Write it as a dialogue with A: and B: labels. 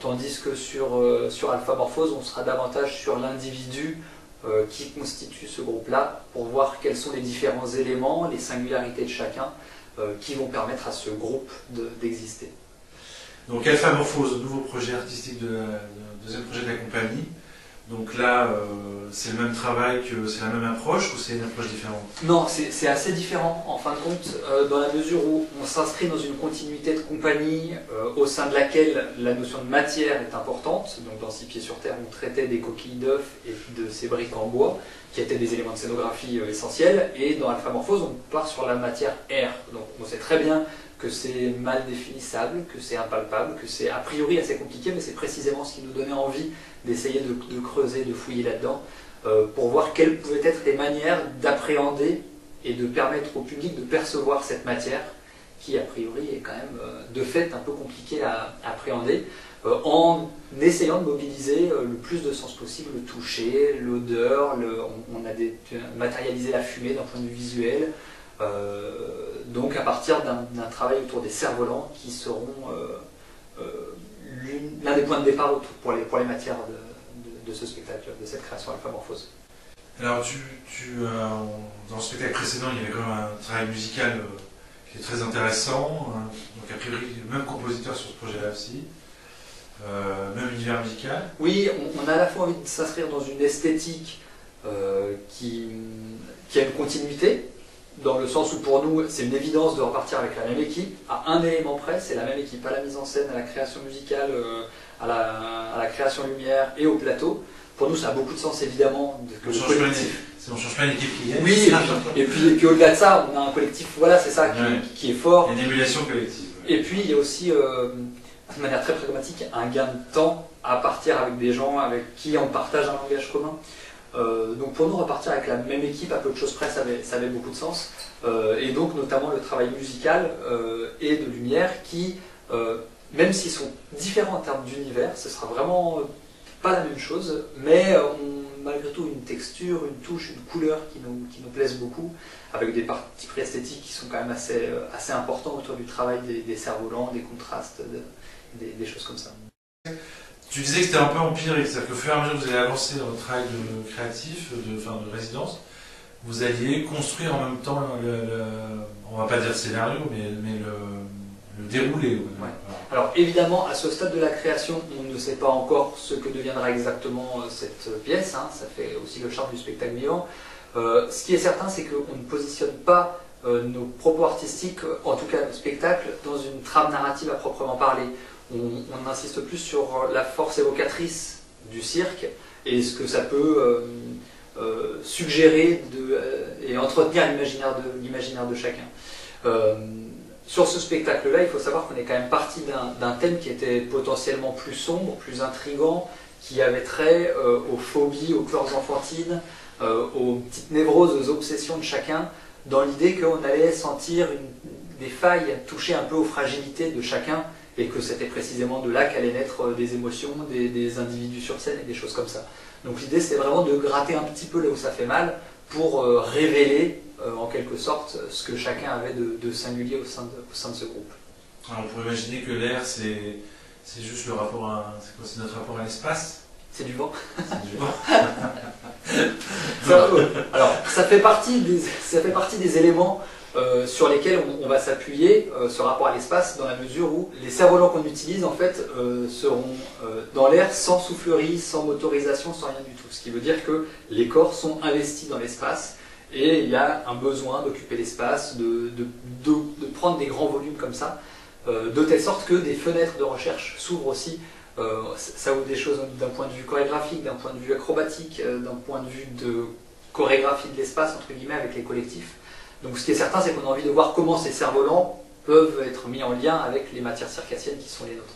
A: Tandis que sur Alpha Morphose, on sera davantage sur l'individu qui constitue ce groupe-là, pour voir quels sont les différents éléments, les singularités de chacun, qui vont permettre à ce groupe d'exister.
B: Donc Alpha Morphose, nouveau projet artistique deuxième projet de la compagnie. Donc là, c'est le même travail, c'est la même approche, ou c'est une approche différente?
A: Non, c'est assez différent en fin de compte, dans la mesure où on s'inscrit dans une continuité de compagnie au sein de laquelle la notion de matière est importante. Donc dans 6 pieds sur terre, on traitait des coquilles d'œufs et de ces briques en bois, qui étaient des éléments de scénographie essentiels. Et dans Alpha Morphose, on part sur la matière air. Donc on sait très bien que c'est mal définissable, que c'est impalpable, que c'est a priori assez compliqué, mais c'est précisément ce qui nous donnait envie d'essayer de creuser, de fouiller là-dedans, pour voir quelles pouvaient être les manières d'appréhender et de permettre au public de percevoir cette matière, qui a priori est quand même de fait un peu compliquée à appréhender, en essayant de mobiliser le plus de sens possible, le toucher, l'odeur, on a matérialisé la fumée d'un point de vue visuel, donc à partir d'un travail autour des cerfs-volants qui seront l'un des points de départ pour les matières de ce spectacle, de cette création Alpha Morphose.
B: Alors dans le spectacle précédent, il y avait quand même un travail musical qui est très intéressant, hein. Donc a priori le même compositeur sur ce projet-là aussi, même univers musical.
A: Oui, on a à la fois envie de s'inscrire dans une esthétique qui a une continuité, dans le sens où pour nous c'est une évidence de repartir avec la même équipe, à un élément près, c'est la même équipe à la mise en scène, à la création musicale, à la création lumière et au plateau. Pour nous ça a beaucoup de sens évidemment que le collectif...
B: On ne change pas l'équipe qui est.
A: Oui, et puis au-delà de ça, on a un collectif, voilà, c'est ça qui est fort.
B: Il y a une émulation collective.
A: Et puis il y a aussi, de manière très pragmatique, un gain de temps à partir avec des gens avec qui on partage un langage commun. Donc pour nous, repartir avec la même équipe, à peu de choses près, ça avait beaucoup de sens. Et donc notamment le travail musical et de lumière qui, même s'ils sont différents en termes d'univers, ce sera vraiment pas la même chose, mais malgré tout une texture, une touche, une couleur qui nous plaisent beaucoup, avec des parties esthétiques qui sont quand même assez importants autour du travail des cerfs-volants, des contrastes, des choses comme ça.
B: Tu disais que c'était un peu empirique, c'est-à-dire qu'au fur et à mesure que vous allez avancer dans le travail de créatif, de résidence, vous alliez construire en même temps, on va pas dire le scénario, mais le déroulé.
A: Ouais. Alors évidemment, à ce stade de la création, on ne sait pas encore ce que deviendra exactement cette pièce, hein, ça fait aussi le charme du spectacle vivant. Ce qui est certain, c'est qu'on ne positionne pas nos propos artistiques, en tout cas le spectacle, dans une trame narrative à proprement parler. On insiste plus sur la force évocatrice du cirque et ce que ça peut suggérer et entretenir l'imaginaire de chacun. Sur ce spectacle-là, il faut savoir qu'on est quand même parti d'un thème qui était potentiellement plus sombre, plus intrigant, qui avait trait aux phobies, aux peurs enfantines, aux petites névroses, aux obsessions de chacun, dans l'idée qu'on allait sentir des failles, toucher un peu aux fragilités de chacun, et que c'était précisément de là qu'allaient naître des émotions, des individus sur scène et des choses comme ça. Donc l'idée c'était vraiment de gratter un petit peu là où ça fait mal pour révéler en quelque sorte ce que chacun avait de singulier au sein de ce groupe.
B: Alors on pourrait imaginer que l'air c'est juste le rapport à... C'est notre rapport à l'espace?
A: C'est du vent.
B: C'est du vent.
A: Alors ça fait partie des éléments sur lesquels on va s'appuyer, ce rapport à l'espace, dans la mesure où les cerfs-volants qu'on utilise en fait seront dans l'air sans soufflerie, sans motorisation, sans rien du tout. Ce qui veut dire que les corps sont investis dans l'espace et il y a un besoin d'occuper l'espace, de prendre des grands volumes comme ça, de telle sorte que des fenêtres de recherche s'ouvrent aussi. Ça ouvre des choses d'un point de vue chorégraphique, d'un point de vue acrobatique, d'un point de vue de chorégraphie de l'espace, entre guillemets, avec les collectifs. Donc ce qui est certain, c'est qu'on a envie de voir comment ces cerfs-volants peuvent être mis en lien avec les matières circassiennes qui sont les nôtres.